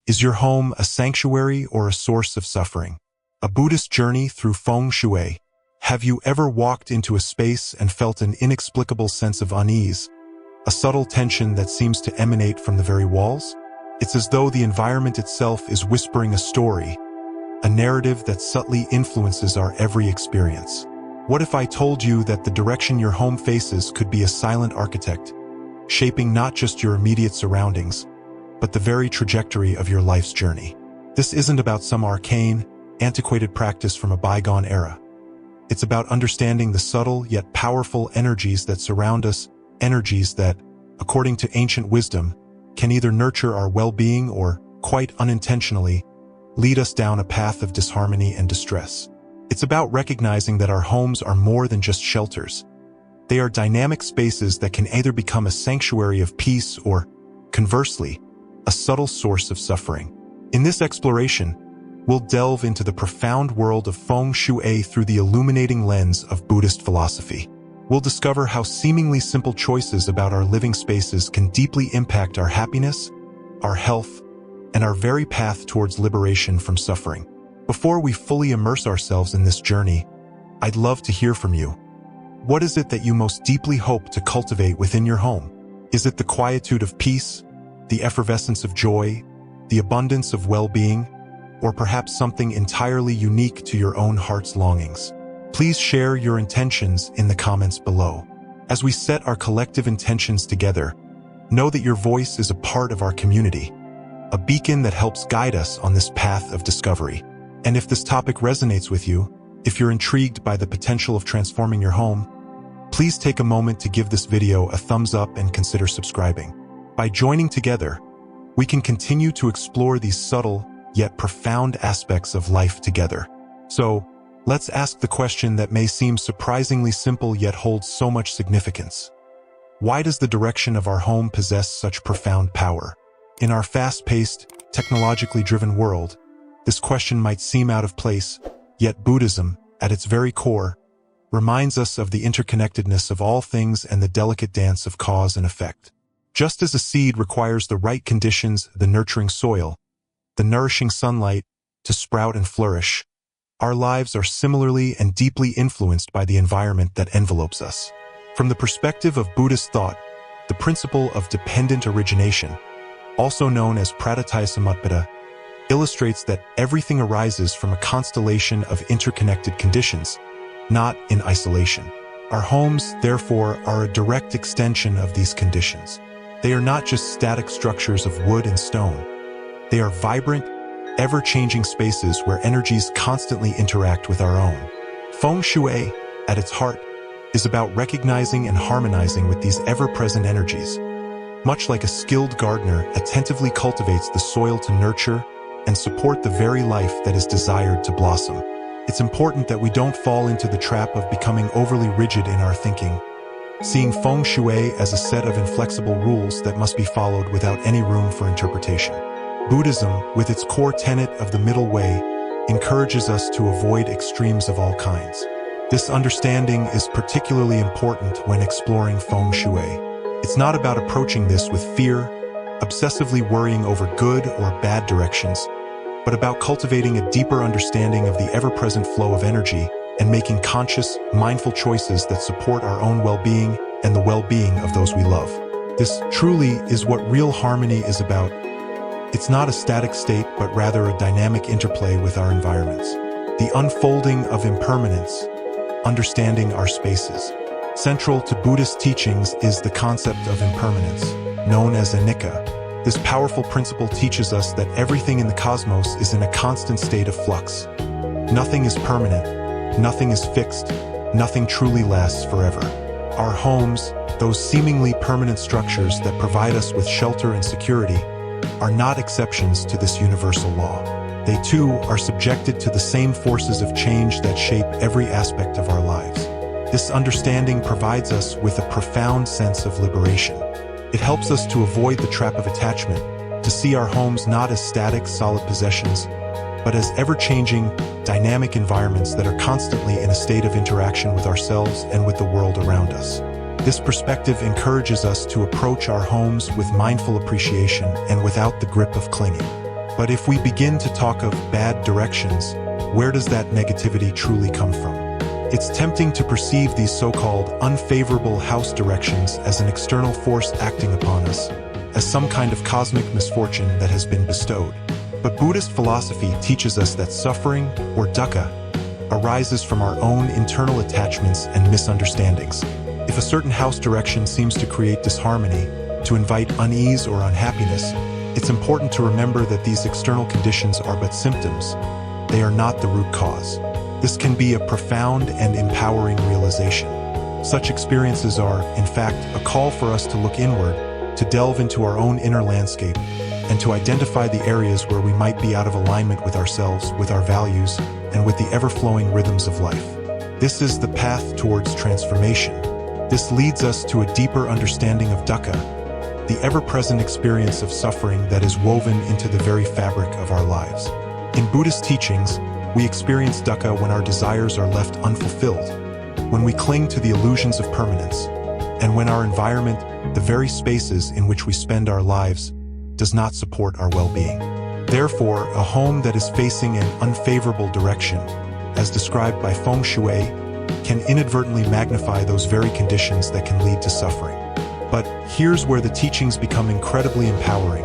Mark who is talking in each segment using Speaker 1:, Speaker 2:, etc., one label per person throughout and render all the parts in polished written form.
Speaker 1: Is your home a sanctuary or a source of suffering? A Buddhist journey through feng shui. Have you ever walked into a space and felt an inexplicable sense of unease? A subtle tension that seems to emanate from the very walls? It's as though the environment itself is whispering a story, a narrative that subtly influences our every experience. What if I told you that the direction your home faces could be a silent architect, shaping not just your immediate surroundings, but the very trajectory of your life's journey? This isn't about some arcane, antiquated practice from a bygone era. It's about understanding the subtle yet powerful energies that surround us, energies that, according to ancient wisdom, can either nurture our well-being or, quite unintentionally, lead us down a path of disharmony and distress. It's about recognizing that our homes are more than just shelters. They are dynamic spaces that can either become a sanctuary of peace or, conversely, a subtle source of suffering. In this exploration, we'll delve into the profound world of feng shui through the illuminating lens of Buddhist philosophy. We'll discover how seemingly simple choices about our living spaces can deeply impact our happiness, our health, and our very path towards liberation from suffering. Before we fully immerse ourselves in this journey, I'd love to hear from you. What is it that you most deeply hope to cultivate within your home? Is it the quietude of peace, the effervescence of joy, the abundance of well-being, or perhaps something entirely unique to your own heart's longings? Please share your intentions in the comments below. As we set our collective intentions together, know that your voice is a part of our community, a beacon that helps guide us on this path of discovery. And if this topic resonates with you, if you're intrigued by the potential of transforming your home, please take a moment to give this video a thumbs up and consider subscribing. By joining together, we can continue to explore these subtle yet profound aspects of life together. So, let's ask the question that may seem surprisingly simple yet holds so much significance. Why does the direction of our home possess such profound power? In our fast-paced, technologically driven world, this question might seem out of place, yet Buddhism, at its very core, reminds us of the interconnectedness of all things and the delicate dance of cause and effect. Just as a seed requires the right conditions, the nurturing soil, the nourishing sunlight, to sprout and flourish, our lives are similarly and deeply influenced by the environment that envelopes us. From the perspective of Buddhist thought, the principle of dependent origination, also known as pratityasamutpata, illustrates that everything arises from a constellation of interconnected conditions, not in isolation. Our homes, therefore, are a direct extension of these conditions. They are not just static structures of wood and stone. They are vibrant, ever-changing spaces where energies constantly interact with our own. Feng shui, at its heart, is about recognizing and harmonizing with these ever-present energies. Much like a skilled gardener attentively cultivates the soil to nurture and support the very life that is desired to blossom. It's important that we don't fall into the trap of becoming overly rigid in our thinking, seeing feng shui as a set of inflexible rules that must be followed without any room for interpretation. Buddhism, with its core tenet of the middle way, encourages us to avoid extremes of all kinds. This understanding is particularly important when exploring feng shui. It's not about approaching this with fear, obsessively worrying over good or bad directions, but about cultivating a deeper understanding of the ever-present flow of energy and making conscious, mindful choices that support our own well-being and the well-being of those we love. This truly is what real harmony is about. It's not a static state, but rather a dynamic interplay with our environments. The unfolding of impermanence, understanding our spaces. Central to Buddhist teachings is the concept of impermanence, known as anicca. This powerful principle teaches us that everything in the cosmos is in a constant state of flux. Nothing is permanent, nothing is fixed, nothing truly lasts forever. Our homes, those seemingly permanent structures that provide us with shelter and security, are not exceptions to this universal law. They too are subjected to the same forces of change that shape every aspect of our lives. This understanding provides us with a profound sense of liberation. It helps us to avoid the trap of attachment, to see our homes not as static, solid possessions, but as ever-changing, dynamic environments that are constantly in a state of interaction with ourselves and with the world around us. This perspective encourages us to approach our homes with mindful appreciation and without the grip of clinging. But if we begin to talk of bad directions, where does that negativity truly come from? It's tempting to perceive these so-called unfavorable house directions as an external force acting upon us, as some kind of cosmic misfortune that has been bestowed. But Buddhist philosophy teaches us that suffering, or dukkha, arises from our own internal attachments and misunderstandings. If a certain house direction seems to create disharmony, to invite unease or unhappiness, it's important to remember that these external conditions are but symptoms. They are not the root cause. This can be a profound and empowering realization. Such experiences are, in fact, a call for us to look inward, to delve into our own inner landscape, and to identify the areas where we might be out of alignment with ourselves, with our values, and with the ever-flowing rhythms of life. This is the path towards transformation. This leads us to a deeper understanding of dukkha, the ever-present experience of suffering that is woven into the very fabric of our lives. In Buddhist teachings, we experience dukkha when our desires are left unfulfilled, when we cling to the illusions of permanence, and when our environment, the very spaces in which we spend our lives, does not support our well-being. Therefore, a home that is facing an unfavorable direction, as described by feng shui, can inadvertently magnify those very conditions that can lead to suffering. But here's where the teachings become incredibly empowering.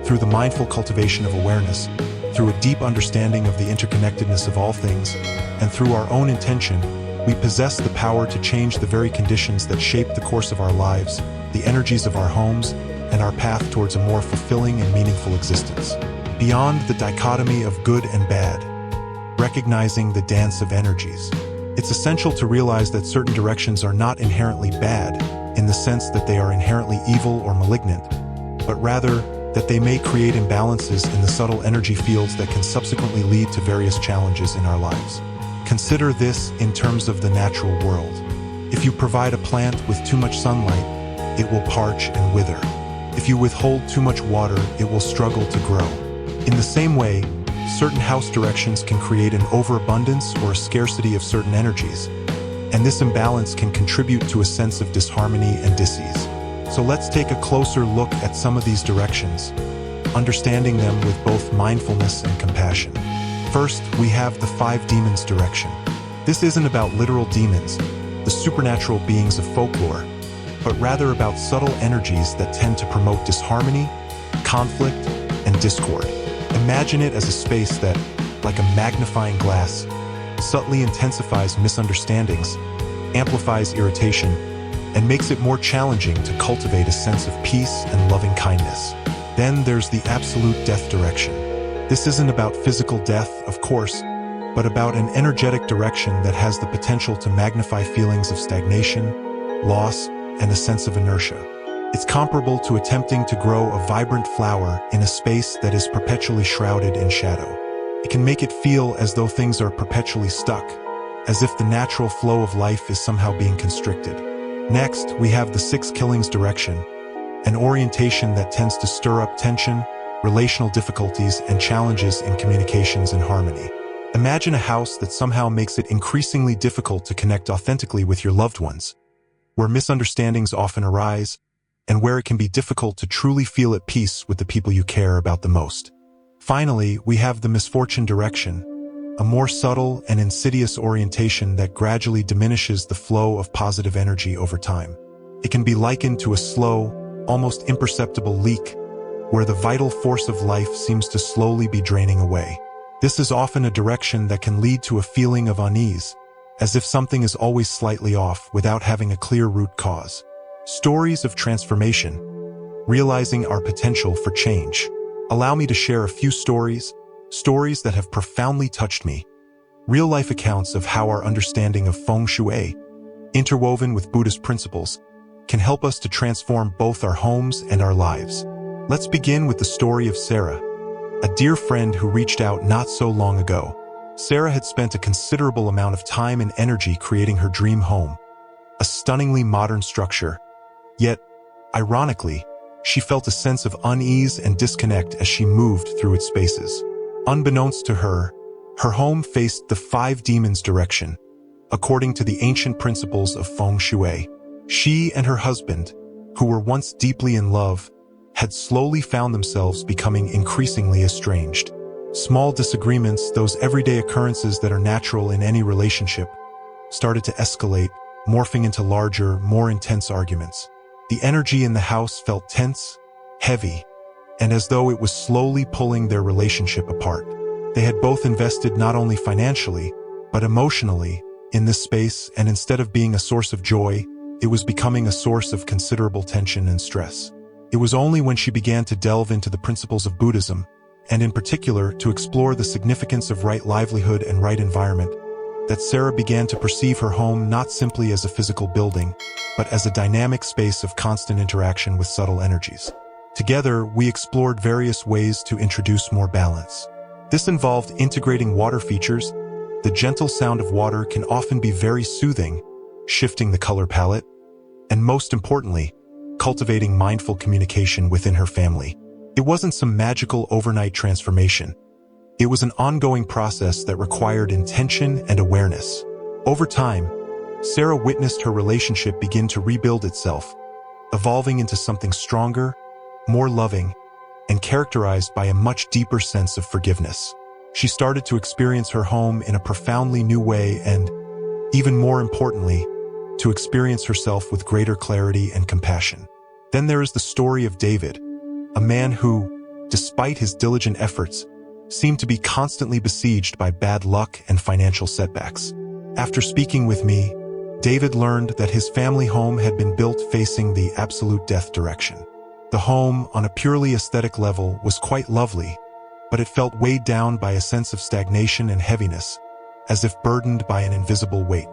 Speaker 1: Through the mindful cultivation of awareness, through a deep understanding of the interconnectedness of all things, and through our own intention, we possess the power to change the very conditions that shape the course of our lives, the energies of our homes, and our path towards a more fulfilling and meaningful existence. Beyond the dichotomy of good and bad, recognizing the dance of energies, it's essential to realize that certain directions are not inherently bad, in the sense that they are inherently evil or malignant, but rather that they may create imbalances in the subtle energy fields that can subsequently lead to various challenges in our lives. Consider this in terms of the natural world. If you provide a plant with too much sunlight, it will parch and wither. If you withhold too much water, it will struggle to grow. In the same way, certain house directions can create an overabundance or a scarcity of certain energies, and this imbalance can contribute to a sense of disharmony and dis-ease. So let's take a closer look at some of these directions, understanding them with both mindfulness and compassion. First, we have the five demons direction. This isn't about literal demons, the supernatural beings of folklore, but rather about subtle energies that tend to promote disharmony, conflict, and discord. Imagine it as a space that, like a magnifying glass, subtly intensifies misunderstandings, amplifies irritation, and makes it more challenging to cultivate a sense of peace and loving kindness. Then there's the absolute death direction. This isn't about physical death, of course, but about an energetic direction that has the potential to magnify feelings of stagnation, loss, and a sense of inertia. It's comparable to attempting to grow a vibrant flower in a space that is perpetually shrouded in shadow. It can make it feel as though things are perpetually stuck, as if the natural flow of life is somehow being constricted. Next, we have the six killings direction, an orientation that tends to stir up tension, relational difficulties, and challenges in communications and harmony. Imagine a house that somehow makes it increasingly difficult to connect authentically with your loved ones, where misunderstandings often arise, and where it can be difficult to truly feel at peace with the people you care about the most. Finally, we have the misfortune direction, a more subtle and insidious orientation that gradually diminishes the flow of positive energy over time. It can be likened to a slow, almost imperceptible leak, where the vital force of life seems to slowly be draining away. This is often a direction that can lead to a feeling of unease, as if something is always slightly off without having a clear root cause. Stories of transformation, realizing our potential for change. Allow me to share a few stories that have profoundly touched me. Real-life accounts of how our understanding of feng shui, interwoven with Buddhist principles, can help us to transform both our homes and our lives. Let's begin with the story of Sarah, a dear friend who reached out not so long ago. Sarah had spent a considerable amount of time and energy creating her dream home, a stunningly modern structure. Yet, ironically, she felt a sense of unease and disconnect as she moved through its spaces. Unbeknownst to her, her home faced the five demons direction, according to the ancient principles of feng shui. She and her husband, who were once deeply in love, had slowly found themselves becoming increasingly estranged. Small disagreements, those everyday occurrences that are natural in any relationship, started to escalate, morphing into larger, more intense arguments. The energy in the house felt tense, heavy, and as though it was slowly pulling their relationship apart. They had both invested not only financially, but emotionally, in this space, and instead of being a source of joy, it was becoming a source of considerable tension and stress. It was only when she began to delve into the principles of Buddhism, and in particular to explore the significance of right livelihood and right environment, that Sarah began to perceive her home not simply as a physical building, but as a dynamic space of constant interaction with subtle energies. Together, we explored various ways to introduce more balance. This involved integrating water features. The gentle sound of water can often be very soothing, shifting the color palette, and most importantly, cultivating mindful communication within her family. It wasn't some magical overnight transformation. It was an ongoing process that required intention and awareness. Over time, Sarah witnessed her relationship begin to rebuild itself, evolving into something stronger, more loving, and characterized by a much deeper sense of forgiveness. She started to experience her home in a profoundly new way and, even more importantly, to experience herself with greater clarity and compassion. Then there is the story of David, a man who, despite his diligent efforts, seemed to be constantly besieged by bad luck and financial setbacks. After speaking with me, David learned that his family home had been built facing the absolute death direction. The home, on a purely aesthetic level, was quite lovely, but it felt weighed down by a sense of stagnation and heaviness, as if burdened by an invisible weight.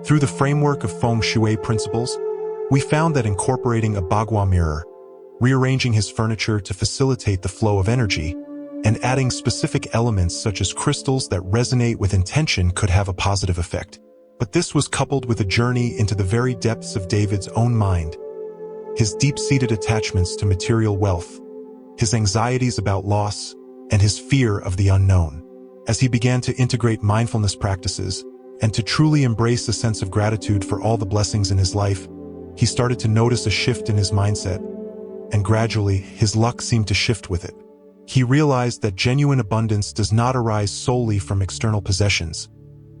Speaker 1: Through the framework of feng shui principles, we found that incorporating a bagua mirror, rearranging his furniture to facilitate the flow of energy, and adding specific elements such as crystals that resonate with intention could have a positive effect. But this was coupled with a journey into the very depths of David's own mind, his deep-seated attachments to material wealth, his anxieties about loss, and his fear of the unknown. As he began to integrate mindfulness practices and to truly embrace a sense of gratitude for all the blessings in his life, he started to notice a shift in his mindset, and gradually his luck seemed to shift with it. He realized that genuine abundance does not arise solely from external possessions,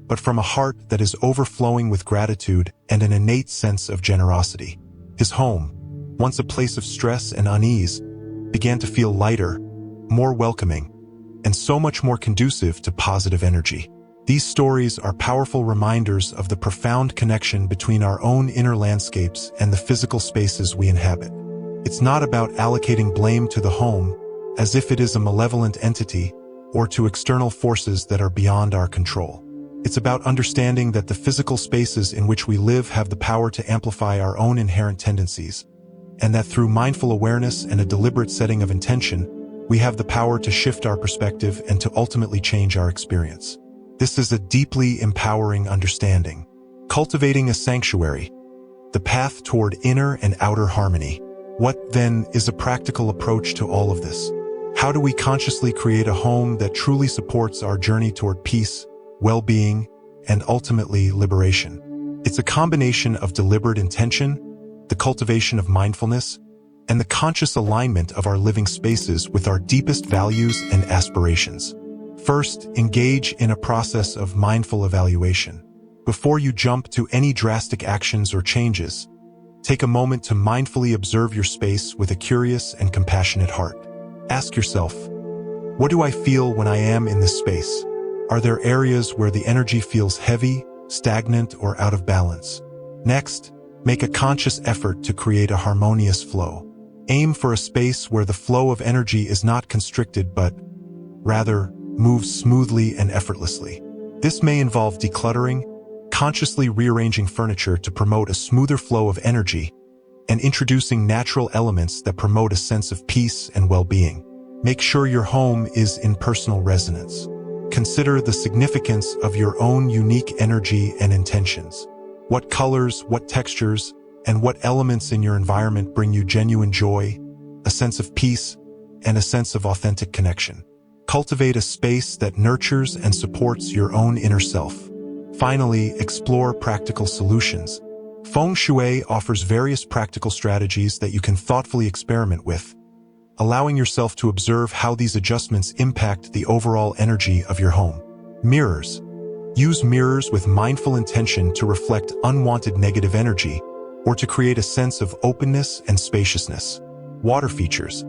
Speaker 1: but from a heart that is overflowing with gratitude and an innate sense of generosity. His home, once a place of stress and unease, began to feel lighter, more welcoming, and so much more conducive to positive energy. These stories are powerful reminders of the profound connection between our own inner landscapes and the physical spaces we inhabit. It's not about allocating blame to the home as if it is a malevolent entity or to external forces that are beyond our control. It's about understanding that the physical spaces in which we live have the power to amplify our own inherent tendencies, and that through mindful awareness and a deliberate setting of intention, we have the power to shift our perspective and to ultimately change our experience. This is a deeply empowering understanding. Cultivating a sanctuary, the path toward inner and outer harmony. What, then, is a practical approach to all of this? How do we consciously create a home that truly supports our journey toward peace, well-being, and ultimately liberation? It's a combination of deliberate intention, the cultivation of mindfulness, and the conscious alignment of our living spaces with our deepest values and aspirations. First, engage in a process of mindful evaluation. Before you jump to any drastic actions or changes, take a moment to mindfully observe your space with a curious and compassionate heart. Ask yourself, what do I feel when I am in this space? Are there areas where the energy feels heavy, stagnant, or out of balance? Next, make a conscious effort to create a harmonious flow. Aim for a space where the flow of energy is not constricted but, rather, moves smoothly and effortlessly. This may involve decluttering, consciously rearranging furniture to promote a smoother flow of energy, and introducing natural elements that promote a sense of peace and well-being. Make sure your home is in personal resonance. Consider the significance of your own unique energy and intentions. What colors, what textures, and what elements in your environment bring you genuine joy, a sense of peace, and a sense of authentic connection. Cultivate a space that nurtures and supports your own inner self. Finally, explore practical solutions. Feng Shui offers various practical strategies that you can thoughtfully experiment with, allowing yourself to observe how these adjustments impact the overall energy of your home. Mirrors. Use mirrors with mindful intention to reflect unwanted negative energy or to create a sense of openness and spaciousness. Water features.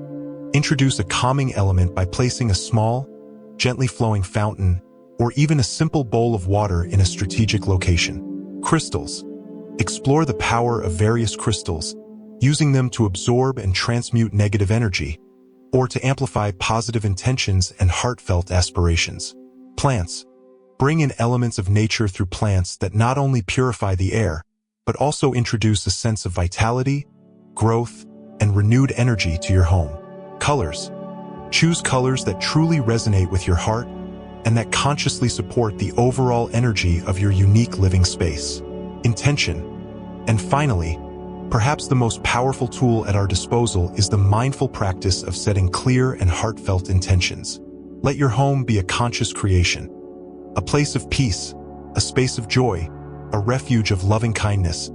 Speaker 1: Introduce a calming element by placing a small, gently flowing fountain or even a simple bowl of water in a strategic location. Crystals. Explore the power of various crystals, using them to absorb and transmute negative energy or to amplify positive intentions and heartfelt aspirations. Plants. Bring in elements of nature through plants that not only purify the air, but also introduce a sense of vitality, growth, and renewed energy to your home. Colors. Choose colors that truly resonate with your heart and that consciously support the overall energy of your unique living space. Intention. And finally, perhaps the most powerful tool at our disposal is the mindful practice of setting clear and heartfelt intentions. Let your home be a conscious creation, a place of peace, a space of joy, a refuge of loving kindness,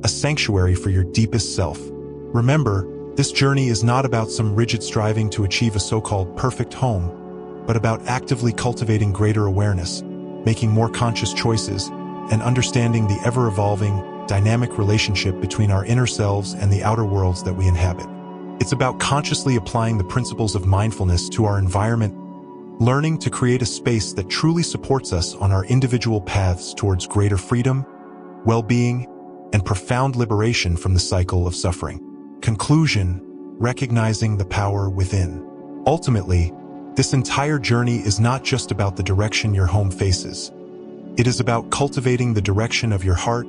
Speaker 1: a sanctuary for your deepest self. Remember, this journey is not about some rigid striving to achieve a so-called perfect home, but about actively cultivating greater awareness, making more conscious choices, and understanding the ever-evolving, dynamic relationship between our inner selves and the outer worlds that we inhabit. It's about consciously applying the principles of mindfulness to our environment, learning to create a space that truly supports us on our individual paths towards greater freedom, well-being, and profound liberation from the cycle of suffering. Conclusion: recognizing the power within. Ultimately, this entire journey is not just about the direction your home faces. It is about cultivating the direction of your heart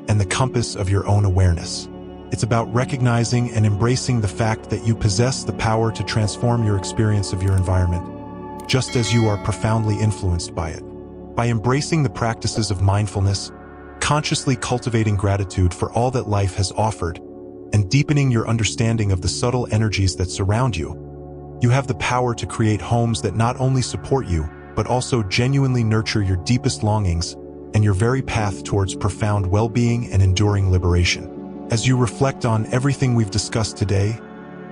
Speaker 1: and the compass of your own awareness. It's about recognizing and embracing the fact that you possess the power to transform your experience of your environment, just as you are profoundly influenced by it. By embracing the practices of mindfulness, consciously cultivating gratitude for all that life has offered, and deepening your understanding of the subtle energies that surround you, you have the power to create homes that not only support you, but also genuinely nurture your deepest longings and your very path towards profound well-being and enduring liberation. As you reflect on everything we've discussed today,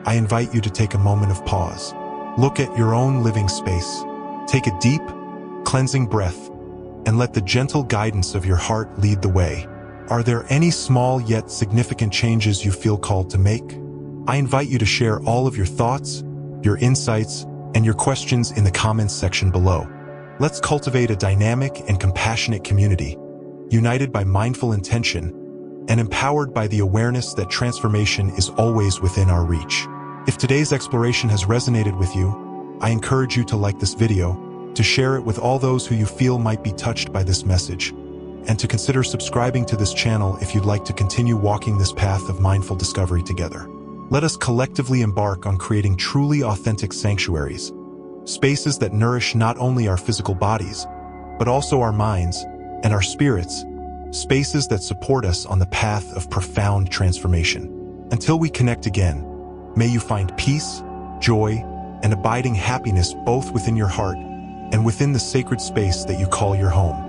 Speaker 1: I invite you to take a moment of pause. Look at your own living space. Take a deep, cleansing breath, and let the gentle guidance of your heart lead the way. Are there any small yet significant changes you feel called to make? I invite you to share all of your thoughts, your insights, and your questions in the comments section below. Let's cultivate a dynamic and compassionate community, united by mindful intention and empowered by the awareness that transformation is always within our reach. If today's exploration has resonated with you, I encourage you to like this video, to share it with all those who you feel might be touched by this message, and to consider subscribing to this channel if you'd like to continue walking this path of mindful discovery together. Let us collectively embark on creating truly authentic sanctuaries, spaces that nourish not only our physical bodies, but also our minds and our spirits, spaces that support us on the path of profound transformation. Until we connect again, may you find peace, joy, and abiding happiness both within your heart and within the sacred space that you call your home.